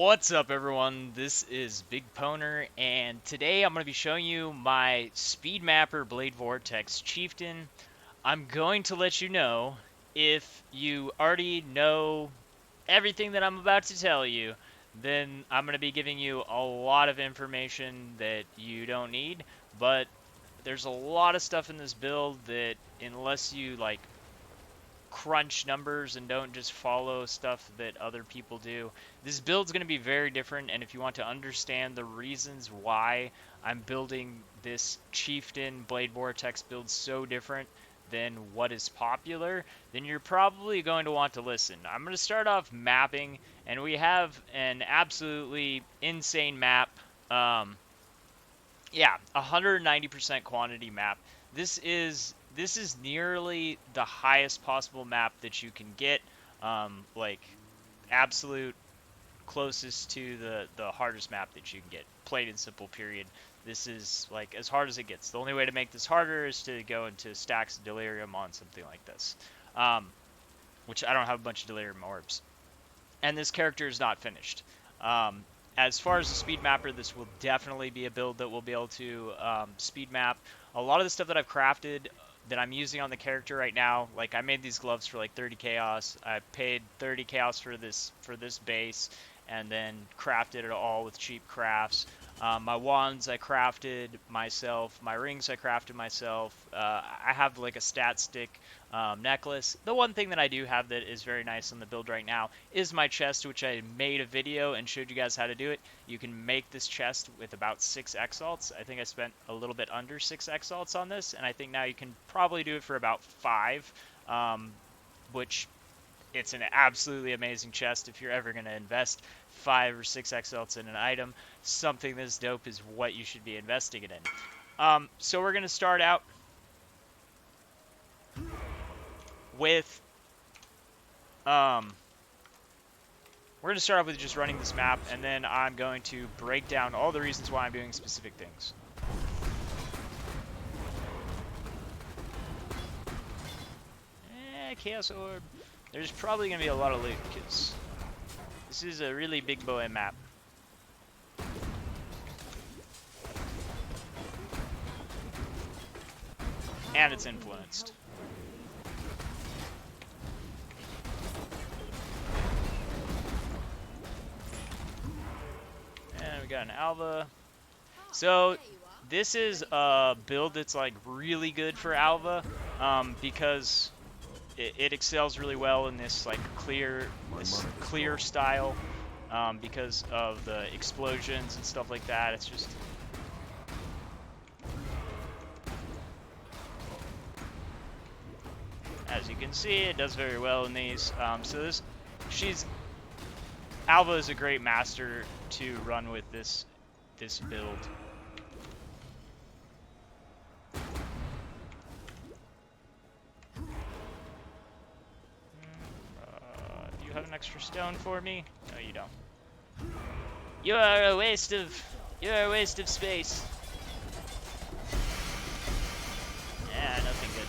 What's up, everyone? This is BigPowner, and today I'm going to be showing you my Speed Mapper Blade Vortex Chieftain. I'm going to let you know if you already know everything that I'm about to tell you, then I'm going to be giving you a lot of information that you don't need, but there's a lot of stuff in this build that unless you crunch numbers and don't just follow stuff that other people do. This build's going to be very different, and if you want to understand the reasons why I'm building this Chieftain Blade Vortex build so different than what is popular, then you're probably going to want to listen. I'm going to start off mapping, and we have an absolutely insane map. Yeah, 190% quantity map. This is nearly the highest possible map that you can get. Like absolute closest to the hardest map that you can get. Plain and simple. Period. This is like as hard as it gets. The only way to make this harder is to go into stacks of delirium on something like this. Which I don't have a bunch of delirium orbs. And this character is not finished. As far as the speed mapper, this will definitely be a build that will be able to speed map. A lot of the stuff that I've crafted that I'm using on the character right now, like I made these gloves for like 30 chaos. I paid 30 chaos for this base, and then crafted it all with cheap crafts. My wands I crafted myself. My rings I crafted myself. I have like a stat stick necklace. The one thing that I do have that is very nice on the build right now is my chest, which I made a video and showed you guys how to do it. You can make this chest with about 6 exalts. I think I spent a little bit under 6 exalts on this, and I think now you can probably do it for about 5, which it's an absolutely amazing chest if you're ever going to invest 5 or 6 exalts in an item. Something this dope is what you should be investing it in. So we're going to start out with we're going to start off with just running this map, and then I'm going to break down all the reasons why I'm doing specific things. Chaos Orb. There's probably going to be a lot of loot, because this is a really big boy map. And it's influenced. And we got an Alva. So this is a build that's like really good for Alva, because it excels really well in this like clear style, because of the explosions and stuff like that. It's just as you can see, it does very well in these. So Alva is a great master to run with this build. Do you have an extra stone for me? No, you don't. You are a waste of space. Yeah, nothing good.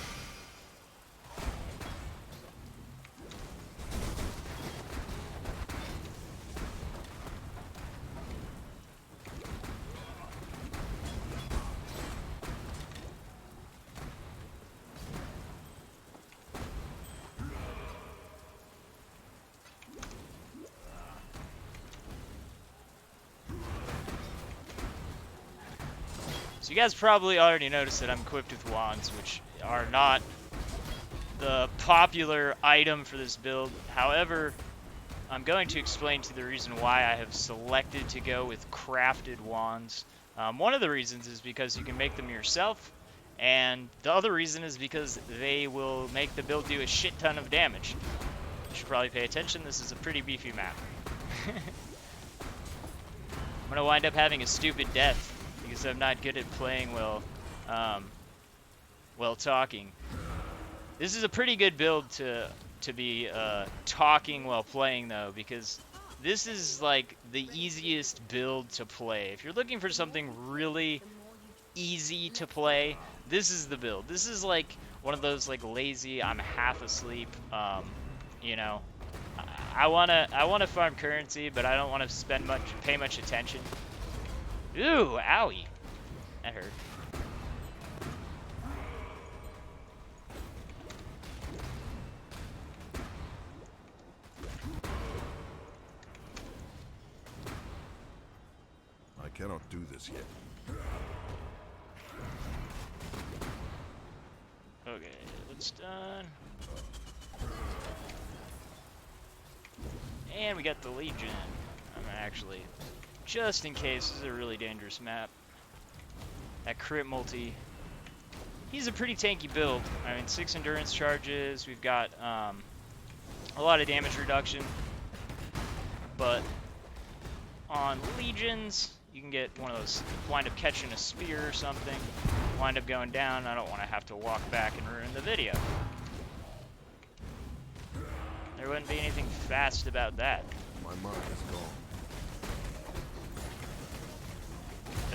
So you guys probably already noticed that I'm equipped with wands, which are not the popular item for this build. However, I'm going to explain to you the reason why I have selected to go with crafted wands. One of the reasons is because you can make them yourself, and the other reason is because they will make the build do a shit ton of damage. You should probably pay attention. This is a pretty beefy map. I'm gonna wind up having a stupid death because I'm not good at playing while talking. This is a pretty good build to be talking while playing, though, because this is like the easiest build to play. If you're looking for something really easy to play, this is the build. This is like one of those like lazy, I'm half asleep, you know, I wanna farm currency, but I don't want to pay much attention. Ooh, owie, that hurt. I cannot do this yet. Okay, it's done. And we got the Legion. I'm actually, just in case, this is a really dangerous map. That crit multi. He's a pretty tanky build. I mean, 6 endurance charges. We've got a lot of damage reduction. But on Legions, you can get one of those, wind up catching a spear or something, wind up going down. I don't want to have to walk back and ruin the video. There wouldn't be anything fast about that. My mark is gone.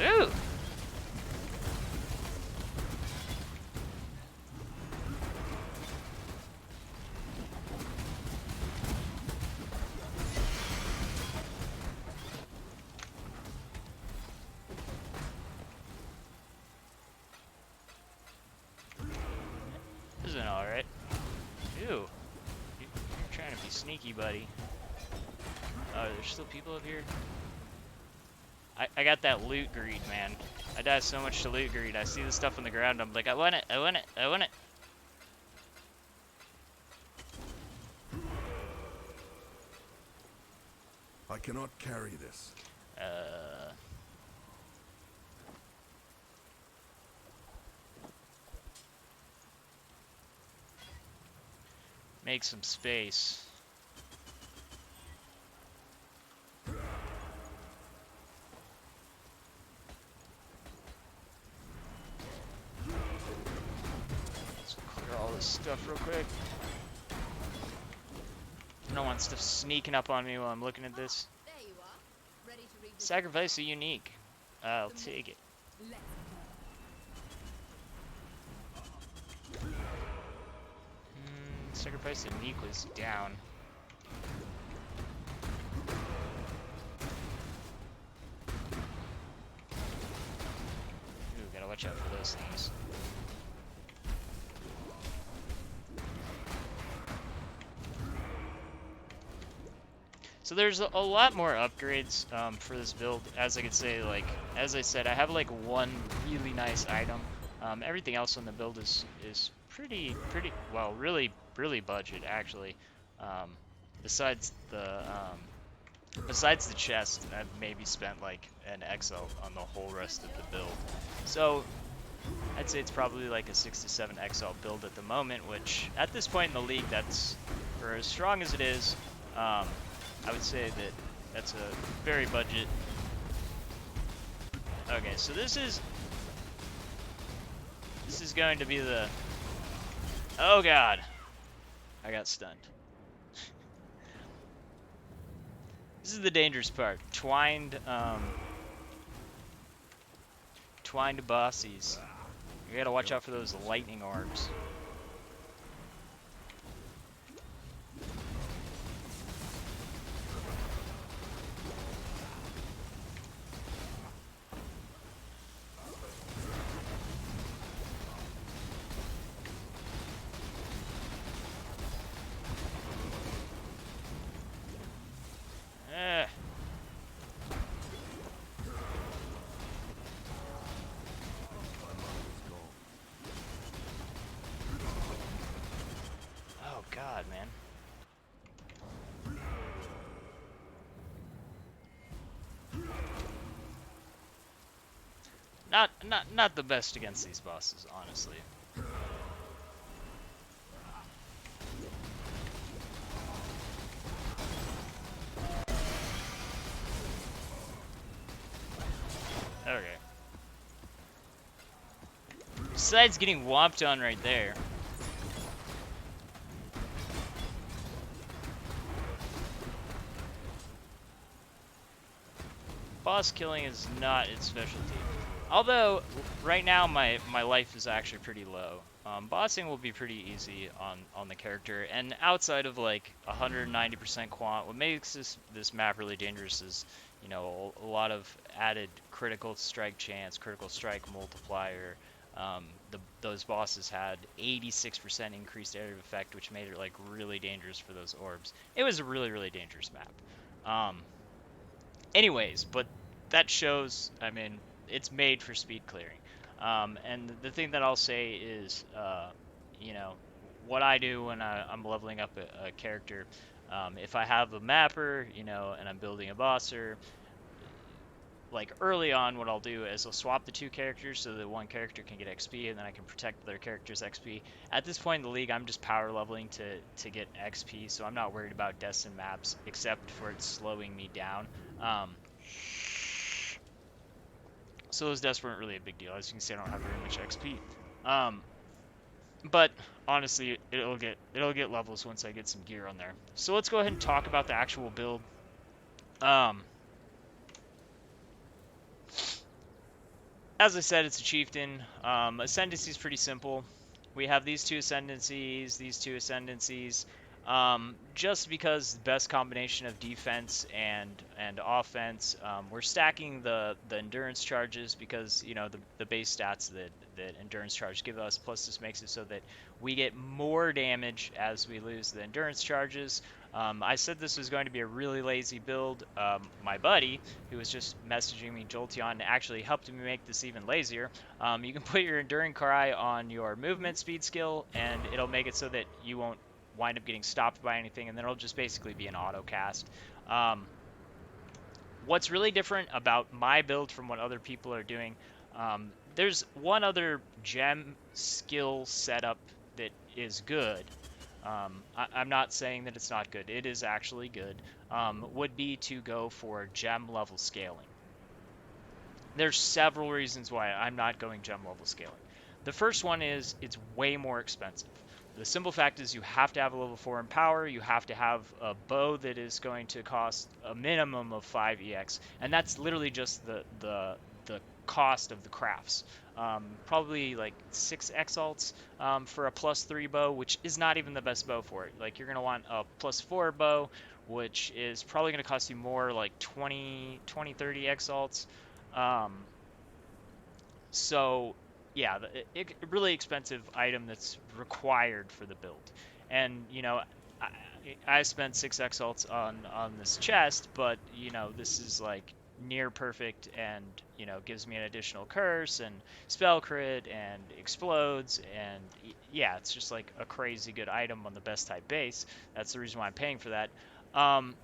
Ooh! This isn't alright. Ew. You're trying to be sneaky, buddy. Oh, there's still people up here? I got that loot greed, man. I die so much to loot greed. I see the stuff on the ground, I'm like, I want it, I want it, I want it. I cannot carry this. Make some space. Let's clear all this stuff real quick. I don't want stuff sneaking up on me while I'm looking at this. There you are. Ready to read the Sacrifice a unique. I'll take it. Sacrifice a unique was down. Ooh, gotta watch out for those things. So there's a lot more upgrades for this build. As I could say, like, as I said, I have like one really nice item. Everything else on the build is pretty, well, really budget actually. Besides the chest, I've maybe spent like an XL on the whole rest of the build. So I'd say it's probably like a 6 to 7 XL build at the moment, which at this point in the league, that's, for as strong as it is, I would say that that's a very budget. Okay, so this is going to be the, oh god, I got stunned. This is the dangerous part. Twined bossies. You gotta watch out for those lightning orbs. Oh god, man. Not the best against these bosses, honestly. Okay. Besides getting whomped on right there. Boss killing is not its specialty. Although, right now my life is actually pretty low. Bossing will be pretty easy on the character, and outside of like 190% quant, what makes this map really dangerous is, you know, a lot of added critical strike chance, critical strike multiplier. Those bosses had 86% increased area of effect, which made it like really dangerous for those orbs. It was a really dangerous map. Um, anyways, but that shows, I mean, it's made for speed clearing. And the thing that I'll say is, you know, what I do when I'm leveling up a character, if I have a mapper, you know, and I'm building a bosser, like early on, what I'll do is I'll swap the two characters so that one character can get XP and then I can protect their character's XP. At this point in the league, I'm just power leveling to get XP, so I'm not worried about destined maps except for it slowing me down. Um, So those deaths weren't really a big deal. As you can see, I don't have very much XP. Um, but honestly, it'll get levels once I get some gear on there. So let's go ahead and talk about the actual build. Um, as I said, it's a chieftain. Ascendancy is pretty simple. We have these two ascendancies, these two ascendancies. Just because the best combination of defense and offense, we're stacking the endurance charges because you know the base stats that endurance charge give us. Plus, this makes it so that we get more damage as we lose the endurance charges. I said this was going to be a really lazy build. My buddy, who was just messaging me Jolteon, actually helped me make this even lazier. You can put your Enduring Cry on your movement speed skill, and it'll make it so that you won't wind up getting stopped by anything, and then it'll just basically be an auto cast. Um, what's really different about my build from what other people are doing, there's one other gem skill setup that is good. I'm not saying that it's not good. It is actually good. Would be to go for gem level scaling. There's several reasons why I'm not going gem level scaling. The first one is it's way more expensive. The simple fact is you have to have a level 4 in power, you have to have a bow that is going to cost a minimum of 5 EX, and that's literally just the cost of the crafts. Probably like 6 exalts for a plus 3 bow, which is not even the best bow for it. Like you're going to want a plus 4 bow, which is probably going to cost you more, like 30 exalts. Um, so yeah, really expensive item that's required for the build. And you know, I spent 6 exalts on this chest, but you know, this is like near perfect and you know gives me an additional curse and spell crit and explodes and yeah, it's just like a crazy good item on the best type base. That's the reason why I'm paying for that. Um,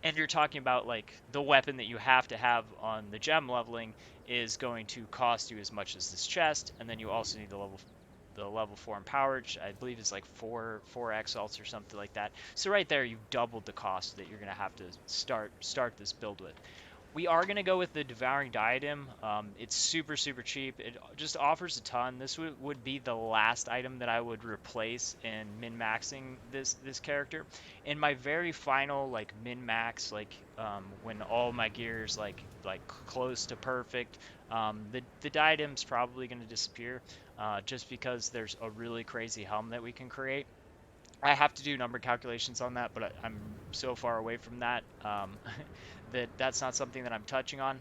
and you're talking about like the weapon that you have to have on the gem leveling is going to cost you as much as this chest, and then you also need the level 4 empowered, which I believe is like four exalts or something like that. So right there, you've doubled the cost that you're gonna have to start this build with. We are going to go with the Devouring Diadem. It's super cheap. It just offers a ton. This would be the last item that I would replace in min-maxing this character. In my very final like min-max, like when all my gear is like close to perfect, the diadem's probably going to disappear, just because there's a really crazy helm that we can create. I have to do number calculations on that, but I'm so far away from that that that's not something that I'm touching on.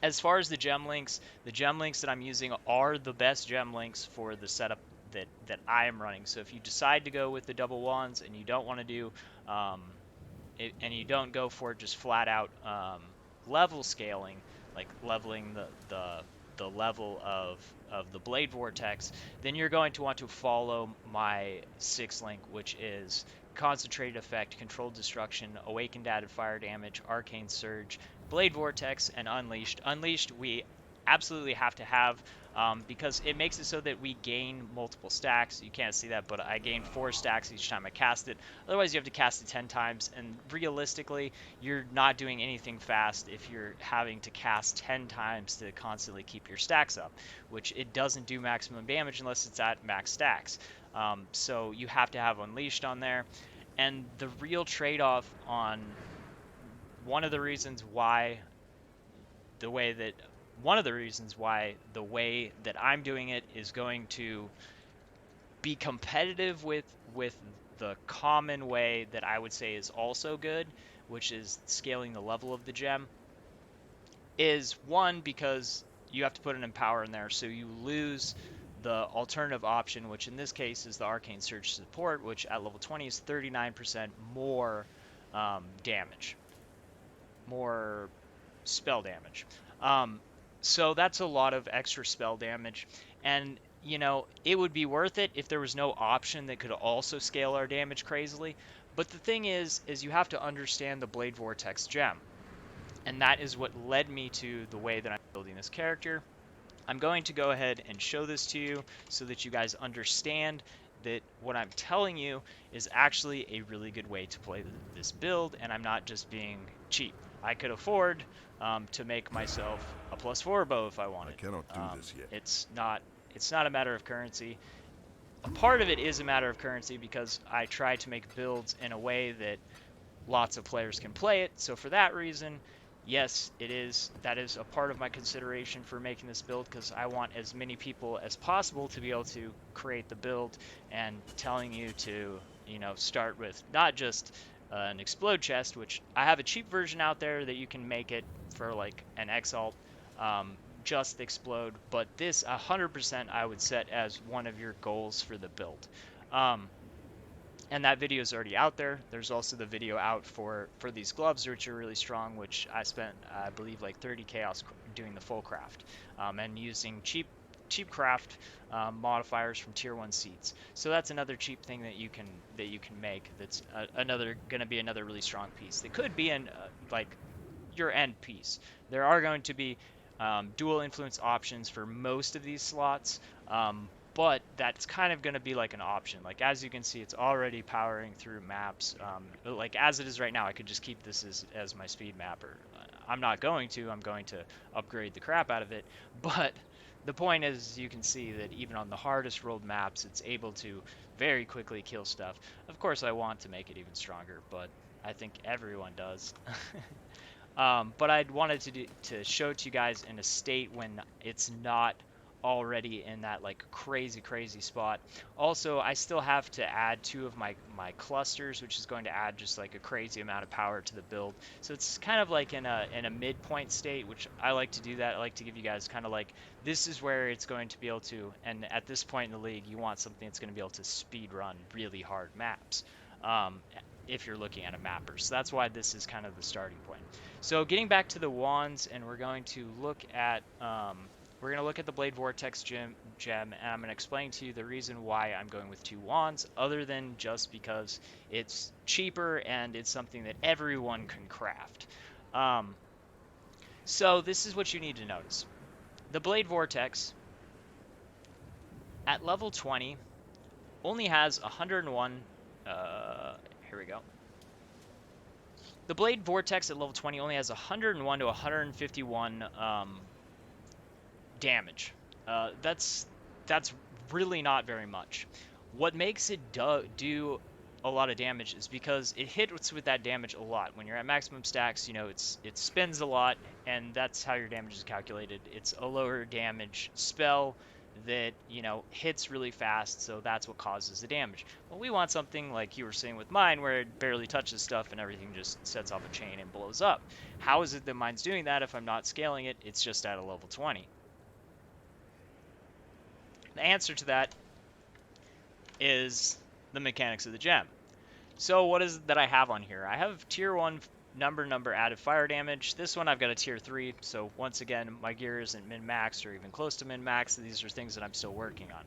As far as the gem links that I'm using are the best gem links for the setup that I am running. So if you decide to go with the double wands and you don't want to do um, and you don't go for just flat out level scaling, like leveling the level of the blade vortex, then you're going to want to follow my 6 link, which is concentrated effect, controlled destruction, awakened added fire damage, arcane surge, blade vortex, and unleashed. Unleashed we absolutely have to have, because it makes it so that we gain multiple stacks. You can't see that, but I gain 4 stacks each time I cast it. Otherwise, you have to cast it 10 times, and realistically, you're not doing anything fast if you're having to cast 10 times to constantly keep your stacks up, which it doesn't do maximum damage unless it's at max stacks. So you have to have Unleashed on there. And the real trade-off on one of the reasons why the way that one of the reasons why the way that I'm doing it is going to be competitive with the common way that I would say is also good, which is scaling the level of the gem, is one, because you have to put an empower in there, so you lose the alternative option, which in this case is the arcane surge support, which at level 20 is 39% more damage, more spell damage. Um, so that's a lot of extra spell damage, and you know it would be worth it if there was no option that could also scale our damage crazily. But the thing is you have to understand the Blade Vortex gem, and that is what led me to the way that I'm building this character. I'm going to go ahead and show this to you so that you guys understand that what I'm telling you is actually a really good way to play this build, and I'm not just being cheap. I could afford to make myself a +4 bow if I I wanted. cannot do this yet. It's not a matter of currency. A part of it is a matter of currency because I try to make builds in a way that lots of players can play it. So for that reason, yes, it is. That is a part of my consideration for making this build, because I want as many people as possible to be able to create the build, and telling you to, start with not just an explode chest, which I have a cheap version out there that you can make it for like an exalt, just explode, but this 100% I would set as one of your goals for the build. Um, and that video is already out there. There's also the video out for these gloves, which are really strong, which I spent, I believe, like 30 chaos doing the full craft, and using cheap craft modifiers from tier 1 seeds. So that's another cheap thing that you can make. That's another going to be another really strong piece. That could be an like your end piece. There are going to be dual influence options for most of these slots, but that's kind of going to be like an option. Like, as you can see, it's already powering through maps. Like as it is right now, I could just keep this as my speed mapper. I'm not going to. I'm going to upgrade the crap out of it. But the point is, you can see that even on the hardest rolled maps, it's able to very quickly kill stuff. Of course, I want to make it even stronger, but I think everyone does. But I'd wanted to show it to you guys in a state when it's not already in that like crazy spot. Also, I still have to add 2 of my clusters, which is going to add just like a crazy amount of power to the build. So it's kind of like in a midpoint state, which I like to do that. I like to give you guys kind of like, this is where it's going to be able to, and at this point in the league, you want something that's going to be able to speed run really hard maps. If you're looking at a mapper. So that's why this is kind of the starting point. So getting back to the wands, and we're going to look at the Blade Vortex gem, and I'm going to explain to you the reason why I'm going with 2 wands, other than just because it's cheaper and it's something that everyone can craft. So this is what you need to notice. The Blade Vortex at level 20 only has 101. Here we go. The Blade Vortex at level 20 only has 101 to 151 damage. That's really not very much. What makes it do a lot of damage is because it hits with that damage a lot. When you're at maximum stacks, it spins a lot, and that's how your damage is calculated. It's a lower damage spell that hits really fast, so that's what causes the damage. Well, we want something like you were saying with mine, where it barely touches stuff and everything just sets off a chain and blows up. How is it that mine's doing that if I'm not scaling it? It's just at a level 20. The answer to that is the mechanics of the gem. So what is it that I have on here? I have tier 1 number added fire damage. This one I've got a tier 3, so once again, my gear isn't min-maxed or even close to min-max. These are things that I'm still working on.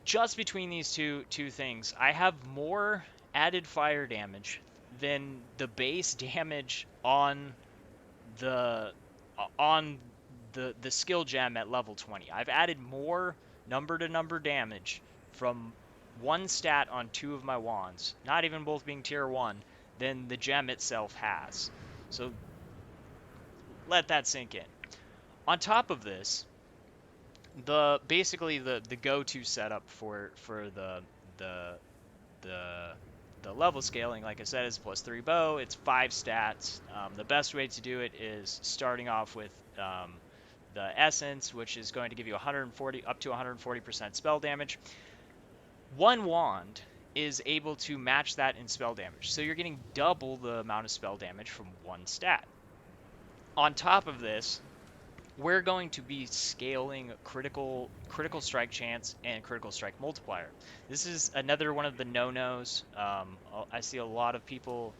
Just between these two things, I have more added fire damage than the base damage on the skill gem at level 20. I've added more number to number damage from one stat on 2 of my wands, not even both being tier 1, than the gem itself has. So let that sink in. On top of this, basically the go-to setup for the level scaling, like I said, is +3 bow. It's 5 stats. The best way to do it is starting off with the essence, which is going to give you 140 up to 140% spell damage. One wand is able to match that in spell damage, so you're getting double the amount of spell damage from one stat. On top of this, we're going to be scaling critical strike chance and critical strike multiplier. This is another one of the no-nos. I see a lot of people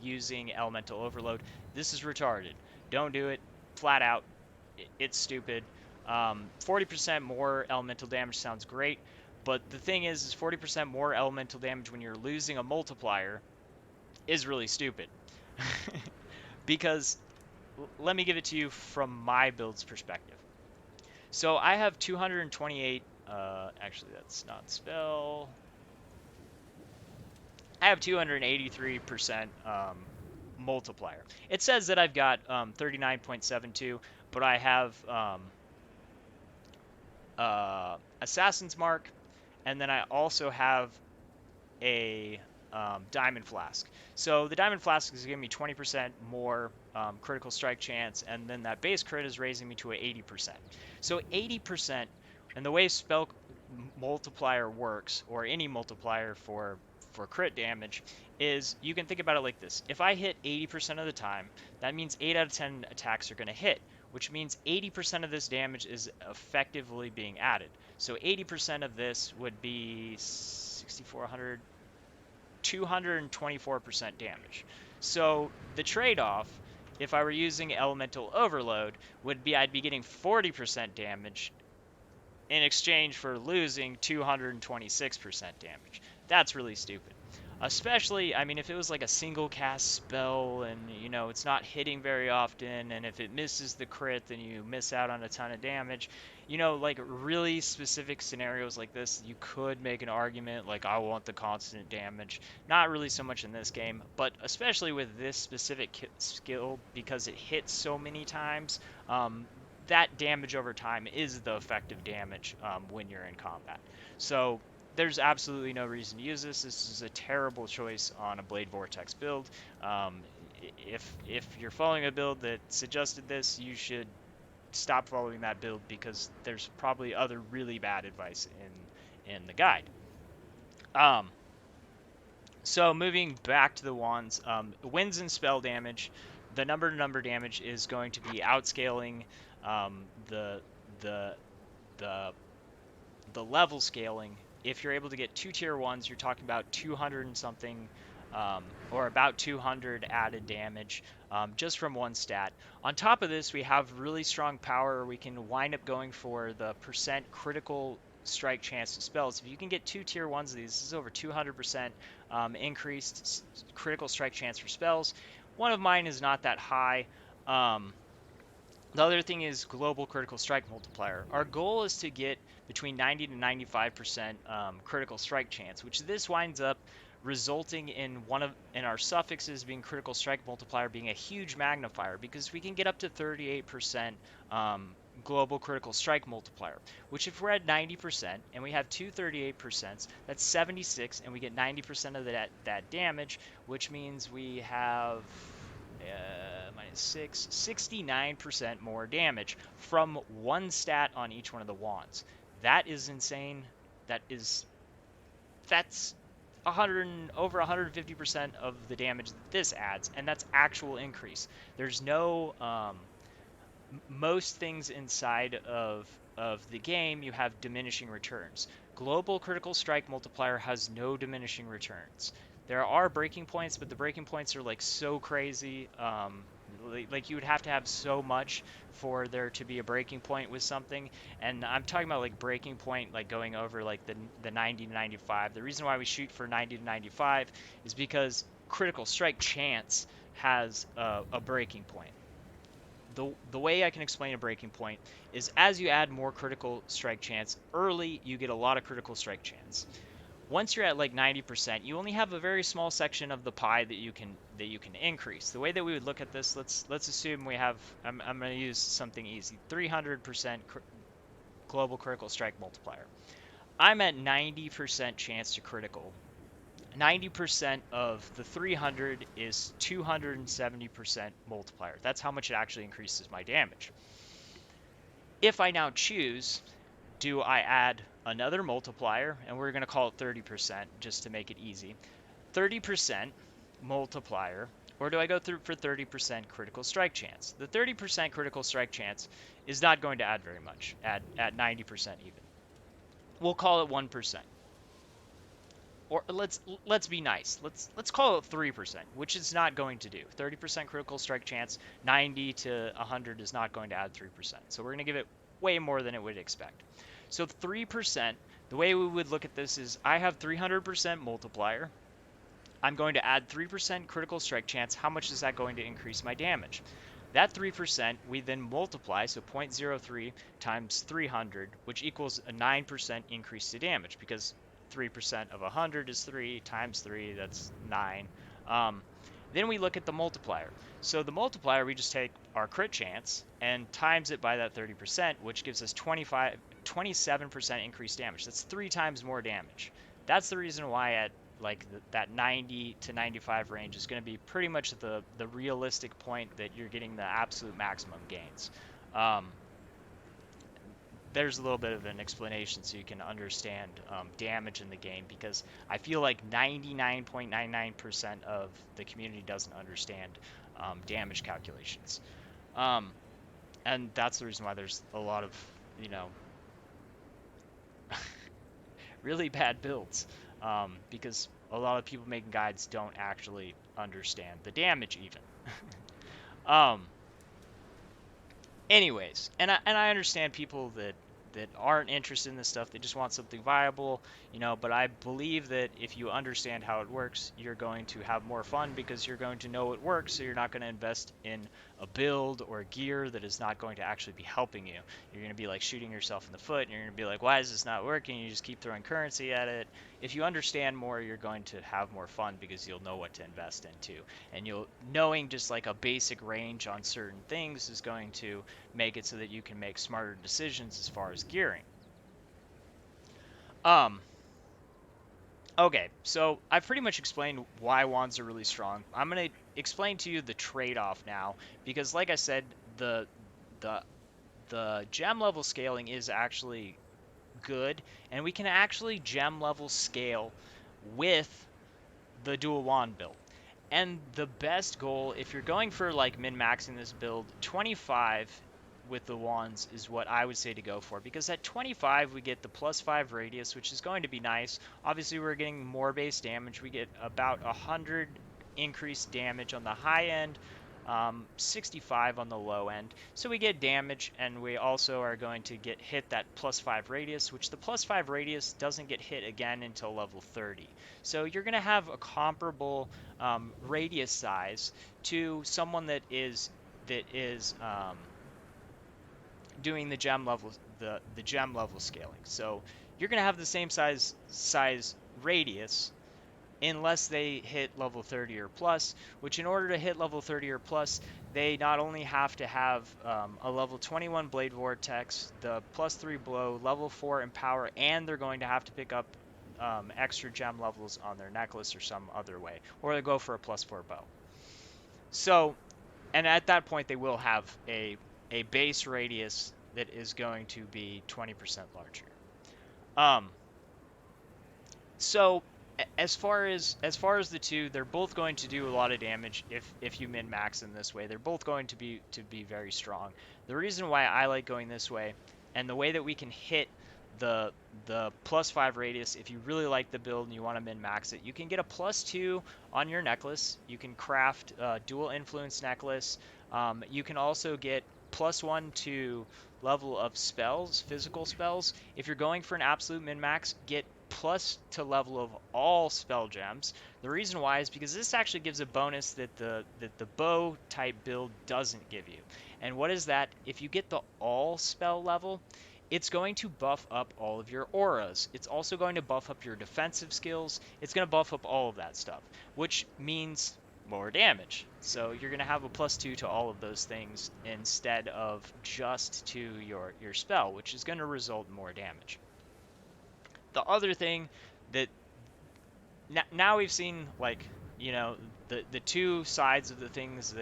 using elemental overload. This is retarded. Don't do it. Flat out, it's stupid. 40% more elemental damage sounds great, but the thing is 40% more elemental damage when you're losing a multiplier is really stupid. Because let me give it to you from my build's perspective. So I have 228, actually that's not spell. I have 283% multiplier. It says that I've got 39.72, but I have Assassin's Mark, and then I also have a Diamond Flask. So the Diamond Flask is giving me 20% more critical strike chance, and then that base crit is raising me to an 80%. So 80%, and the way spell multiplier works, or any multiplier for crit damage, is you can think about it like this. If I hit 80% of the time, that means 8 out of 10 attacks are going to hit, which means 80% of this damage is effectively being added. So 80% of this would be 6,400, 224% damage. So the trade-off, if I were using elemental overload, would be I'd be getting 40% damage in exchange for losing 226% damage. That's really stupid. Especially, I mean, if it was like a single cast spell and, you know, it's not hitting very often, and if it misses the crit, then you miss out on a ton of damage. You know, like really specific scenarios like this, you could make an argument like, I want the constant damage. Not really so much in this game, but especially with this specific skill, because it hits so many times, that damage over time is the effective damage when you're in combat. So there's absolutely no reason to use this. This is a terrible choice on a Blade Vortex build. If you're following a build that suggested this, you should stop following that build, because there's probably other really bad advice in the guide. So moving back to the wands, wins and spell damage. The number to number damage is going to be outscaling the the the the level scaling. If you're able to get 2 tier 1s, you're talking about 200 and something, or about 200 added damage just from one stat. On top of this, we have really strong power. We can wind up going for the percent critical strike chance to spells. If you can get 2 tier 1s of these, this is over 200% increased critical strike chance for spells. One of mine is not that high. The other thing is global critical strike multiplier. Our goal is to get between 90 to 95% critical strike chance, which this winds up resulting in our suffixes being critical strike multiplier being a huge magnifier, because we can get up to 38% global critical strike multiplier, which if we're at 90% and we have two 38%, that's 76, and we get 90% of that damage, which means we have minus 6, 69% more damage from one stat on each one of the wands. That is insane. That's over 150% of the damage that this adds, and that's actual increase. There's no most things inside of the game, you have diminishing returns. Global critical strike multiplier has no diminishing returns. There are breaking points, but the breaking points are like so crazy. Like you would have to have so much for there to be a breaking point with something, and I'm talking about like breaking point, like going over like the 90 to 95. The reason why we shoot for 90 to 95 is because critical strike chance has a breaking point. The way I can explain a breaking point is as you add more critical strike chance early, you get a lot of critical strike chance. Once you're at like 90%, you only have a very small section of the pie that you can increase. The way that we would look at this, let's assume we have, I'm going to use something easy, 300% global critical strike multiplier. I'm at 90% chance to critical. 90% of the 300 is 270% multiplier. That's how much it actually increases my damage. If I now choose, do I add another multiplier, and we're going to call it 30% just to make it easy. 30% multiplier, or do I go through for 30% critical strike chance? The 30% critical strike chance is not going to add very much at 90% even. We'll call it 1%. Or let's be nice. Let's call it 3%, which is not going to do. 30% critical strike chance, 90 to 100 is not going to add 3%. So we're going to give it way more than it would expect. So 3%, the way we would look at this is I have 300% multiplier. I'm going to add 3% critical strike chance. How much is that going to increase my damage? That 3% we then multiply, so 0.03 times 300, which equals a 9% increase to damage, because 3% of 100 is 3 times 3, that's 9. Then we look at the multiplier. So the multiplier, we just take our crit chance and times it by that 30%, which gives us 27% increased damage. That's 3 times more damage. That's the reason why at like that 90 to 95 range is going to be pretty much the realistic point that you're getting the absolute maximum gains. There's a little bit of an explanation so you can understand damage in the game, because I feel like 99.99% of the community doesn't understand damage calculations. And that's the reason why there's a lot of, you know, really bad builds, because a lot of people making guides don't actually understand the damage even. um, Anyways, and I understand people that aren't interested in this stuff. They just want something viable, you know, but I believe that if you understand how it works, you're going to have more fun, because you're going to know it works, so you're not going to invest in a build or gear that is not going to actually be helping you. You're going to be like shooting yourself in the foot, and you're going to be like, why is this not working? You just keep throwing currency at it. If you understand more, you're going to have more fun, because you'll know what to invest into. And knowing just like a basic range on certain things is going to make it so that you can make smarter decisions as far as gearing. Okay, so I've pretty much explained why wands are really strong. I'm going to explain to you the trade-off now, because like I said, the the gem level scaling is actually good, and we can actually gem level scale with the dual wand build. And the best goal, if you're going for like min-maxing this build, 25 with the wands is what I would say to go for, because at 25 we get the +5 radius, which is going to be nice. Obviously we're getting more base damage. We get about 100 increased damage on the high end, 65 on the low end. So we get damage, and we also are going to hit that +5 radius, which the +5 radius doesn't get hit again until level 30. So you're going to have a comparable radius size to someone that is doing the gem level gem level scaling. So you're going to have the same size radius unless they hit level 30 or plus, which in order to hit level 30 or plus, they not only have to have a level 21 Blade Vortex, the +3 blow, level 4 empower, and they're going to have to pick up extra gem levels on their necklace or some other way, or they go for a +4 bow. So, and at that point they will have a base radius that is going to be 20% larger. So as far as the two, they're both going to do a lot of damage if you min max in this way. They're both going to be very strong. The reason why I like going this way, and the way that we can hit the +5 radius, if you really like the build and you want to min max it, you can get a +2 on your necklace. You can craft a dual influence necklace. You can also get +1 to level of spells, physical spells. If you're going for an absolute min max, get plus to level of all spell gems. The reason why is because this actually gives a bonus that the bow type build doesn't give you. And what is that? If you get the all spell level, it's going to buff up all of your auras. It's also going to buff up your defensive skills. It's going to buff up all of that stuff, which means more damage. So you're going to have a +2 to all of those things instead of just to your spell, which is going to result in more damage. The other thing that now we've seen, like, you know, the two sides of the things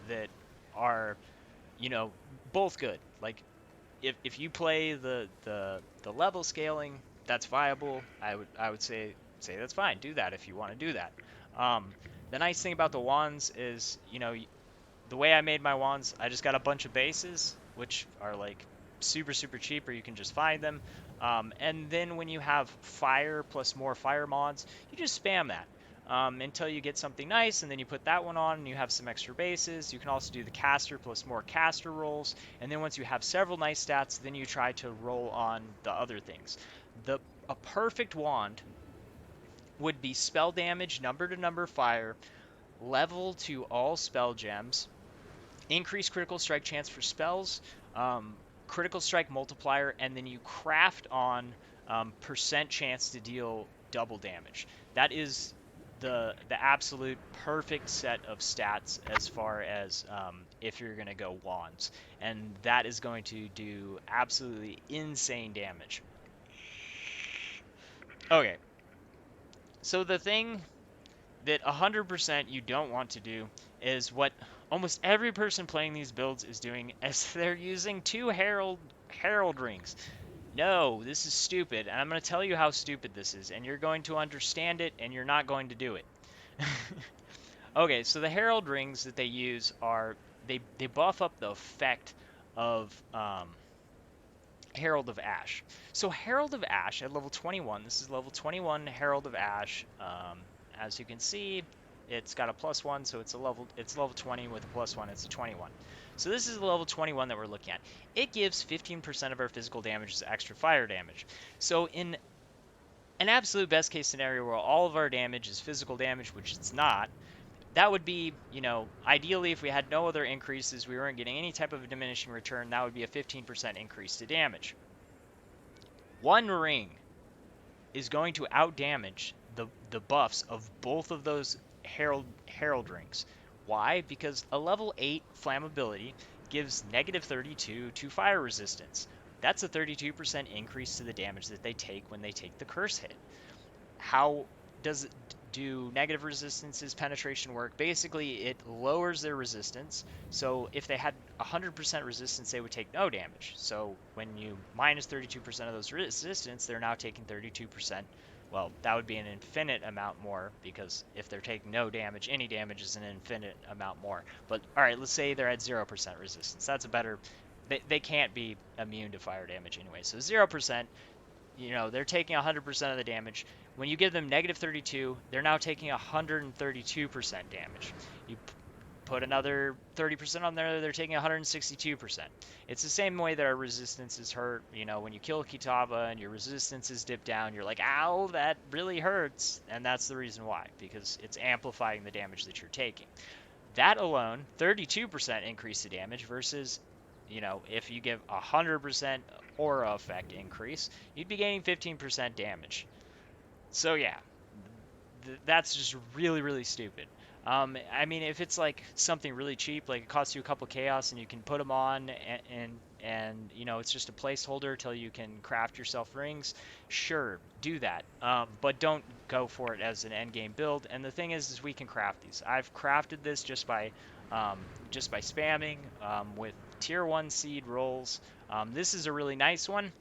that are, you know, both good. Like, if you play the level scaling, that's viable. I would say that's fine. Do that if you want to do that. Um, the nice thing about the wands is, the way I made my wands, I just got a bunch of bases, which are like super, super cheap, or you can just find them. And then when you have fire plus more fire mods, you just spam that until you get something nice, and then you put that one on and you have some extra bases. You can also do the caster plus more caster rolls, and then once you have several nice stats, then you try to roll on the other things. The A perfect wand would be spell damage, number to number fire, level to all spell gems, increase critical strike chance for spells, critical strike multiplier, and then you craft on percent chance to deal double damage. That is the absolute perfect set of stats as far as if you're going to go wands, and that is going to do absolutely insane damage. Okay, so the thing that 100% you don't want to do is what almost every person playing these builds is doing, as they're using two herald rings. No, this is stupid, and I'm going to tell you how stupid this is, and you're going to understand it, and you're not going to do it. Okay, so the herald rings that they use are they buff up the effect of Herald of Ash. So Herald of Ash at level 21, this is level 21 Herald of Ash. As you can see, it's got a +1, so it's level 20 with a +1, it's a 21. So this is the level 21 that we're looking at. It gives 15% of our physical damage as extra fire damage. So in an absolute best case scenario where all of our damage is physical damage, which it's not, that would be, ideally if we had no other increases, we weren't getting any type of a diminishing return, that would be a 15% increase to damage. One ring is going to outdamage the buffs of both of those herald rings. Why? Because a level 8 flammability gives -32 to fire resistance. That's a 32% increase to the damage that they take when they take the curse hit. How does it do negative resistances penetration work? Basically, it lowers their resistance. So if they had 100% resistance, they would take no damage. So when you minus 32% of those resistance, they're now taking 32%. Well, that would be an infinite amount more, because if they're taking no damage, any damage is an infinite amount more. But all right, let's say they're at 0% resistance. That's a better. They can't be immune to fire damage anyway. So 0%, they're taking 100% of the damage. When you give them -32, they're now taking 132% damage. You put another 30% on there, they're taking 162%. It's the same way that our resistance is hurt. When you kill Kitava and your resistance is dipped down, you're like, ow, that really hurts. And that's the reason why, because it's amplifying the damage that you're taking. That alone, 32% increase to damage versus, if you give 100% aura effect increase, you'd be gaining 15% damage. So yeah, that's just really, really stupid. I mean, if it's like something really cheap, like it costs you a couple chaos and you can put them on, and it's just a placeholder till you can craft yourself rings, sure, do that. But don't go for it as an end game build. And the thing is we can craft these. I've crafted this just by spamming with tier 1 seed rolls. This is a really nice one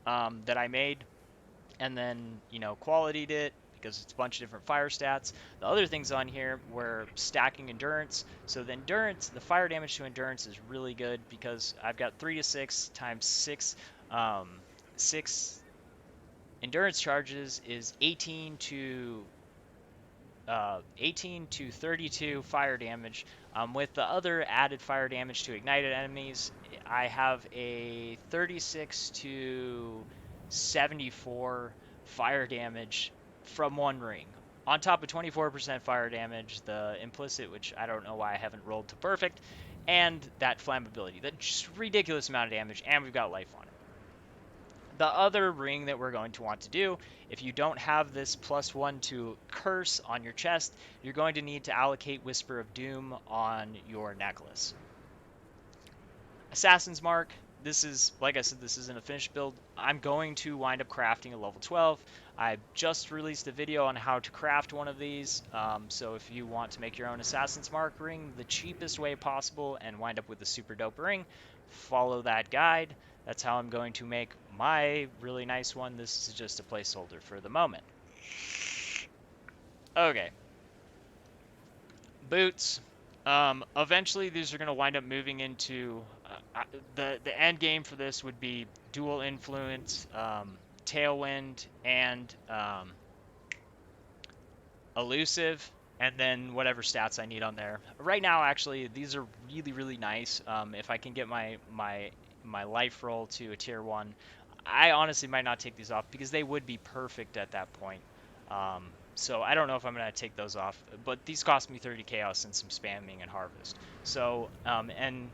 that I made, and then qualityed it because it's a bunch of different fire stats. The other things on here were stacking endurance. So the fire damage to endurance is really good because I've got 3 to 6 times 6 6 endurance charges is 18 to 32 fire damage. With the other added fire damage to ignited enemies, I have a 36 to 74 fire damage from one ring. On top of 24% fire damage, the implicit, which I don't know why I haven't rolled to perfect, and that flammability. That's just ridiculous amount of damage, and we've got life on it. The other ring that we're going to want to do, if you don't have this +1 to curse on your chest, you're going to need to allocate Whisper of Doom on your necklace. Assassin's Mark, this is, like I said, this isn't a finished build. I'm going to wind up crafting a level 12. I just released a video on how to craft one of these, so if you want to make your own Assassin's Mark ring the cheapest way possible and wind up with a super dope ring, follow that guide. That's how I'm going to make my really nice one. This is just a placeholder for the moment. Okay, boots. Eventually, these are going to wind up moving into the end game for this would be dual influence, tailwind, and elusive, and then whatever stats I need on there. Right now, actually, these are really nice. If I can get my life roll to a tier 1, I honestly might not take these off because they would be perfect at that point. So I don't know if I'm going to take those off, but these cost me 30 chaos and some spamming and harvest. So, and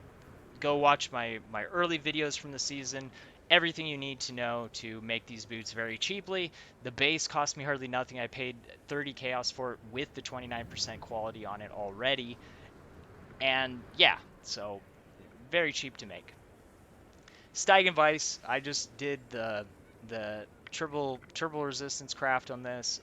go watch my early videos from the season. Everything you need to know to make these boots very cheaply. The base cost me hardly nothing. I paid 30 chaos for it with the 29% quality on it already. And yeah, so very cheap to make. Steigen Vice, I just did the triple resistance craft on this.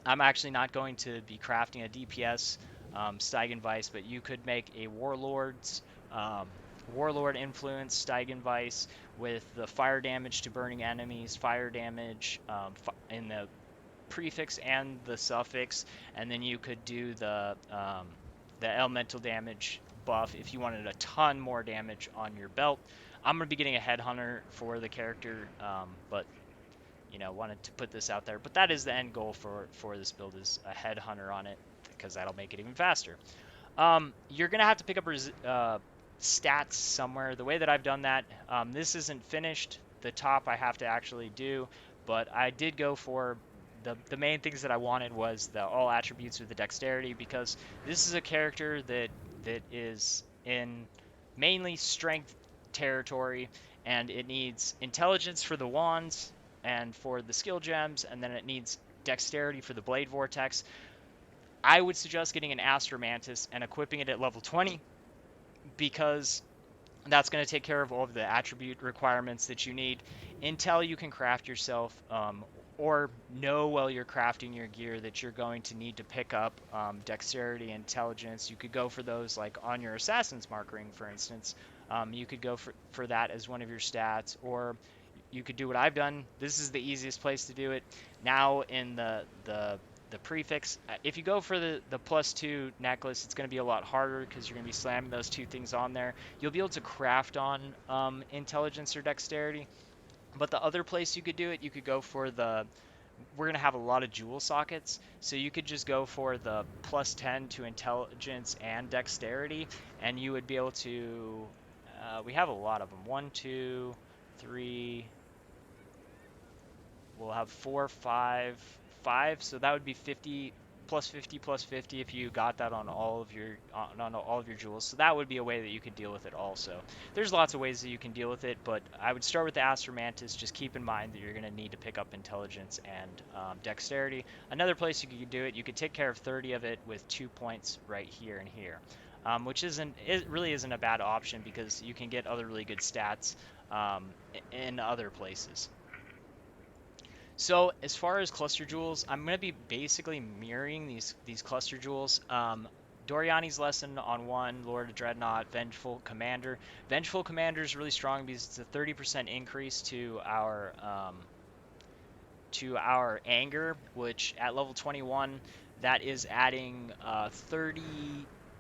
I'm actually not going to be crafting a DPS Steigen Vice, but you could make a um, Warlord influence Steigen Vice with the fire damage to burning enemies, fire damage in the prefix and the suffix, and then you could do the elemental damage buff if you wanted a ton more damage on your belt. I'm going to be getting a headhunter for the character, but wanted to put this out there. But that is the end goal for this build, is a headhunter on it, because that'll make it even faster. You're gonna have to pick up stats somewhere. The way that I've done that, this isn't finished. The top I have to actually do, but I did go for the main things that I wanted was the all attributes with the dexterity, because this is a character that is in mainly strength territory, and it needs intelligence for the wands and for the skill gems, and then it needs dexterity for the blade vortex. I would suggest getting an Astro Mantis and equipping it at level 20, because that's going to take care of all of the attribute requirements that you need until you can craft yourself, or know while you're crafting your gear that you're going to need to pick up dexterity, intelligence. You could go for those like on your Assassin's Mark ring, for instance. You could go for that as one of your stats, or you could do what I've done. This is the easiest place to do it. Now in the prefix, if you go for the +2 necklace, it's going to be a lot harder because you're going to be slamming those two things on there. You'll be able to craft on intelligence or dexterity, but the other place you could do it, you could go for we're going to have a lot of jewel sockets, so you could just go for the +10 to intelligence and dexterity, and you would be able to, we have a lot of them, 1, 2, 3, we'll have 4, 5, 5. So that would be 50 plus 50 plus 50 if you got that on all of your jewels. So that would be a way that you could deal with it also. There's lots of ways that you can deal with it, but I would start with the Astro Mantis. Just keep in mind that you're going to need to pick up intelligence and dexterity. Another place you could do it, you could take care of 30 of it with 2 points right here and here. Which it really isn't a bad option, because you can get other really good stats in other places. So as far as cluster jewels, I'm going to be basically mirroring these cluster jewels. Doriani's lesson on 1, Lord of Dreadnought, Vengeful Commander. Vengeful Commander is really strong because it's a 30% increase to our anger, which at level 21, that is adding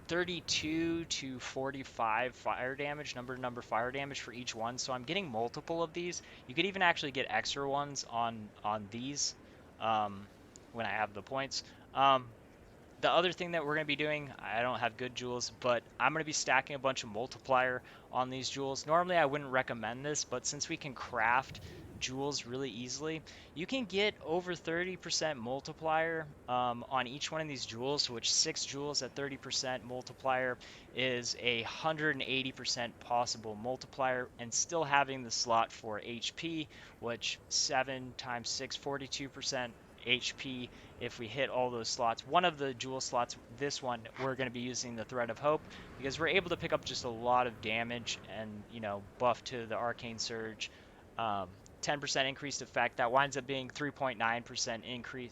32 to 45 fire damage, number fire damage for each one. So I'm getting multiple of these. You could even actually get extra ones on these when I have the points. The other thing that we're going to be doing, I don't have good jewels, but I'm going to be stacking a bunch of multiplier on these jewels. Normally I wouldn't recommend this, but since we can craft jewels really easily, you can get over 30% multiplier on each one of these jewels, which 6 jewels at 30% multiplier is 180% possible multiplier, and still having the slot for HP, which 7 times 6, 42% HP if we hit all those slots. One of the jewel slots, this one, we're going to be using the Thread of Hope because we're able to pick up just a lot of damage and, you know, buff to the Arcane Surge. 10% increased effect, that winds up being 3.9% increase,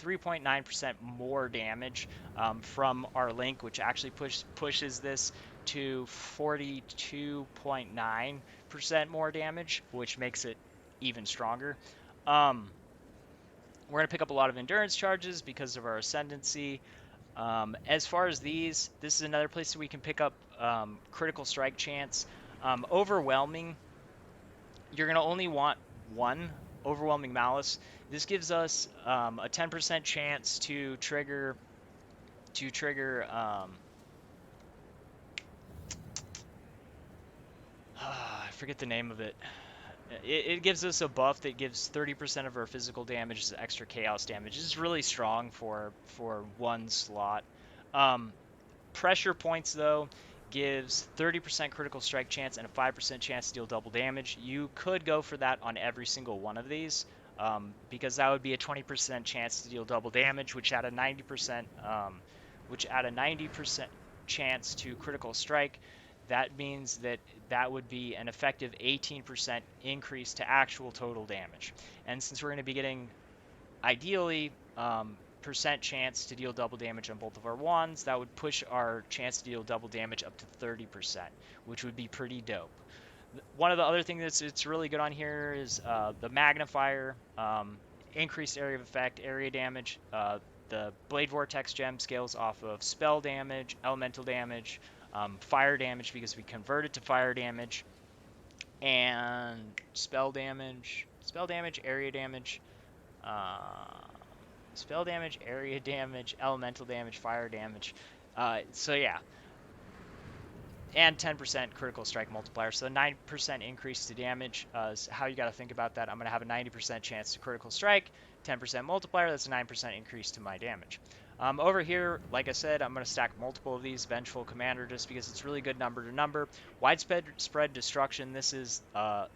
3.9% more damage from our link, which actually pushes this to 42.9% more damage, which makes it even stronger. We're going to pick up a lot of endurance charges because of our Ascendancy. As far as these, this is another place that we can pick up critical strike chance. Overwhelming, you're going to only want one Overwhelming Malice. This gives us a 10% chance to trigger I forget the name of it. It gives us a buff that gives 30% of our physical damage as extra chaos damage. This is really strong for one slot. Pressure points, though, gives 30% critical strike chance and a 5% chance to deal double damage. You could go for that on every single one of these, because that would be a 20% chance to deal double damage, which at a 90% chance to critical strike, that means that that would be an effective 18% increase to actual total damage. And since we're going to be getting, ideally, percent chance to deal double damage on both of our wands, that would push our chance to deal double damage up to 30%, which would be pretty dope. One of the other things that's it's really good on here is the magnifier, increased area of effect, area damage. The Blade Vortex gem scales off of spell damage, elemental damage, fire damage because we convert it to fire damage, and spell damage, area damage, elemental damage, fire damage. So yeah, and 10% critical strike multiplier. So 9% increase to damage is how you got to think about that. I'm going to have a 90% chance to critical strike, 10% multiplier. That's a 9% increase to my damage. Over here, like I said, I'm going to stack multiple of these. Vengeful Commander, just because it's really good number to number. Widespread Destruction. This is a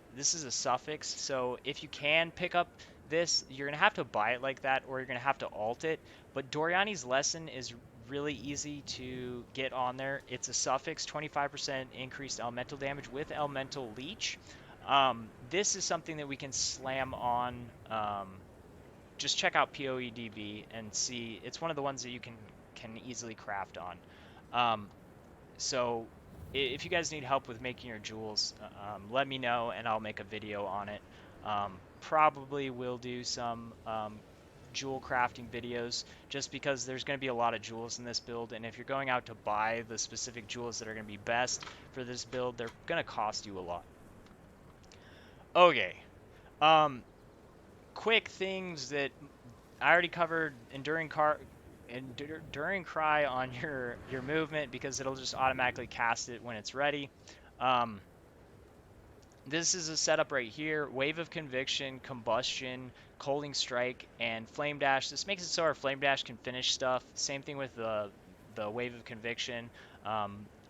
suffix. So if you can pick up this, you're going to have to buy it like that, or you're going to have to alt it. But Doriani's Lesson is really easy to get on there. It's a suffix, 25% increased elemental damage with elemental leech. This is something that we can slam on. Just check out PoEDB and see. It's one of the ones that you can easily craft on. So if you guys need help with making your jewels, let me know and I'll make a video on it. Probably will do some jewel crafting videos, just because there's going to be a lot of jewels in this build, and if you're going out to buy the specific jewels that are going to be best for this build, they're going to cost you a lot. Okay, quick things that I already covered. Enduring Cry on your movement, because it'll just automatically cast it when it's ready. This is a setup right here: Wave of Conviction, Combustion, Coaling Strike, and Flame Dash. This makes it so our Flame Dash can finish stuff. Same thing with the Wave of Conviction,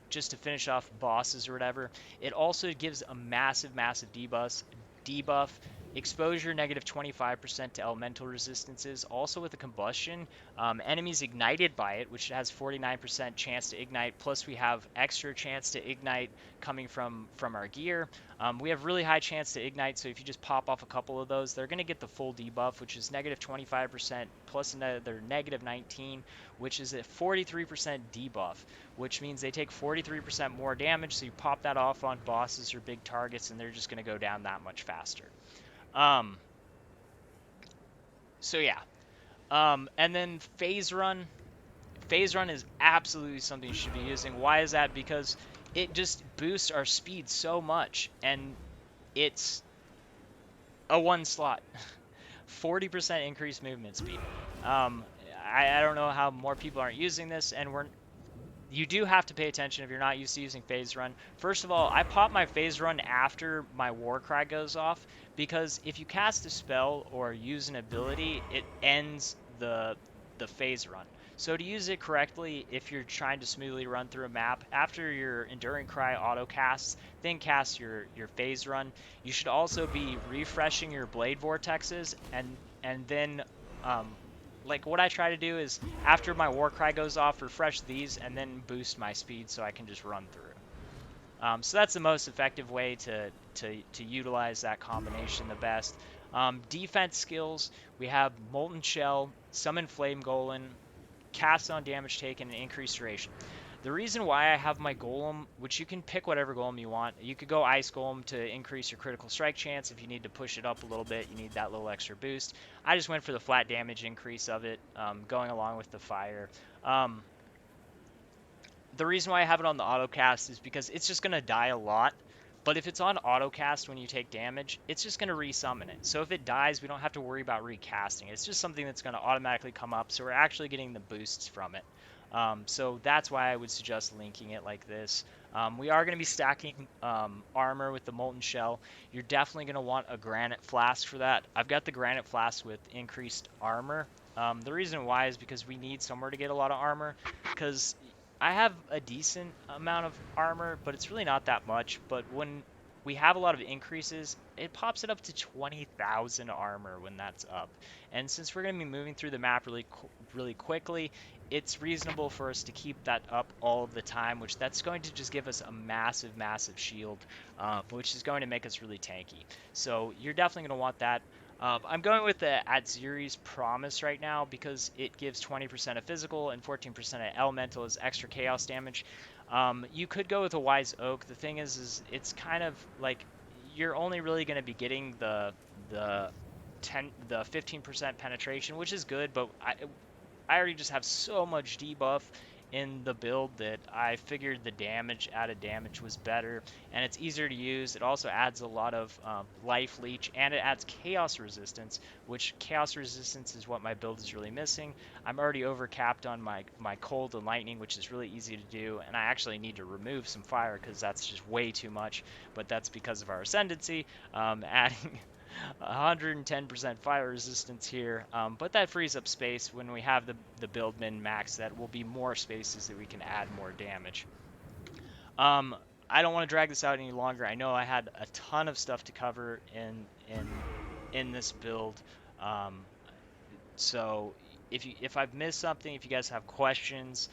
just to finish off bosses or whatever. It also gives a massive debuff. Exposure negative 25% to elemental resistances. Also with the Combustion, enemies ignited by it, which has 49% chance to ignite, plus we have extra chance to ignite coming from our gear. We have really high chance to ignite, so if you just pop off a couple of those, they're going to get the full debuff, which is negative 25% plus another negative 19, which is a 43% debuff, which means they take 43% more damage, so you pop that off on bosses or big targets, and they're just going to go down that much faster. So yeah. And then Phase Run. Phase Run is absolutely something you should be using. Why is that? Because it just boosts our speed so much, and it's a one slot. 40% increased movement speed. I don't know how more people aren't using this, and you do have to pay attention if you're not used to using Phase Run. First of all, I pop my Phase Run after my War Cry goes off, because if you cast a spell or use an ability, it ends the Phase Run. So to use it correctly, if you're trying to smoothly run through a map, after your Enduring Cry auto casts, then cast your Phase Run. You should also be refreshing your Blade Vortexes, and then Like what I try to do is after my war cry goes off, refresh these and then boost my speed so I can just run through. So that's the most effective way to utilize that combination the best. Defense skills, we have Molten Shell, Summon Flame Golem, Cast on damage taken, and increased duration. The reason why I have my Golem, which you can pick whatever Golem you want. You could go Ice Golem to increase your critical strike chance. If you need to push it up a little bit, you need that little extra boost. I just went for the flat damage increase of it, going along with the fire. Um, the reason why I have it on the autocast is because it's just going to die a lot. But if it's on autocast when you take damage, it's just going to resummon it. So if it dies, we don't have to worry about recasting it. It's just something that's going to automatically come up. So we're actually getting the boosts from it. So that's why I would suggest linking it like this. We are going to be stacking armor with the Molten Shell. You're definitely going to want a Granite Flask for that. I've got the Granite Flask with increased armor. The reason why is because we need somewhere to get a lot of armor, because I have a decent amount of armor, but it's really not that much. But when we have a lot of increases, it pops it up to 20,000 armor when that's up. And since we're going to be moving through the map really quickly, it's reasonable for us to keep that up all of the time, which that's going to just give us a massive, massive shield, which is going to make us really tanky. So you're definitely going to want that. I'm going with the Atziri's Promise right now because it gives 20% of physical and 14% of elemental as extra chaos damage. You could go with a Wise Oak. The thing is it's kind of like you're only really going to be getting the 15% penetration, which is good, but I already just have so much debuff in the build that I figured the added damage was better, and it's easier to use. It also adds a lot of life leech, and it adds chaos resistance, which chaos resistance is what my build is really missing. I'm already overcapped on my cold and lightning, which is really easy to do, and I actually need to remove some fire because that's just way too much, but that's because of our ascendancy. Adding 110% fire resistance here, but that frees up space when we have the build min max. That will be more spaces that we can add more damage. Um, I don't want to drag this out any longer. I know I had a ton of stuff to cover in this build, um, so if I've missed something, if you guys have questions,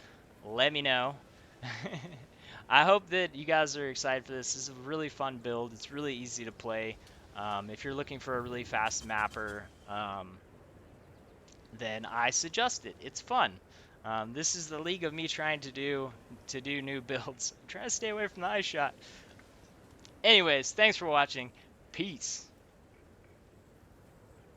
let me know. I hope that you guys are excited for this. This is a really fun build. It's really easy to play. If you're looking for a really fast mapper, then I suggest it. It's fun. This is the league of me trying to do new builds. I'm trying to stay away from the ice shot. Anyways, thanks for watching. Peace.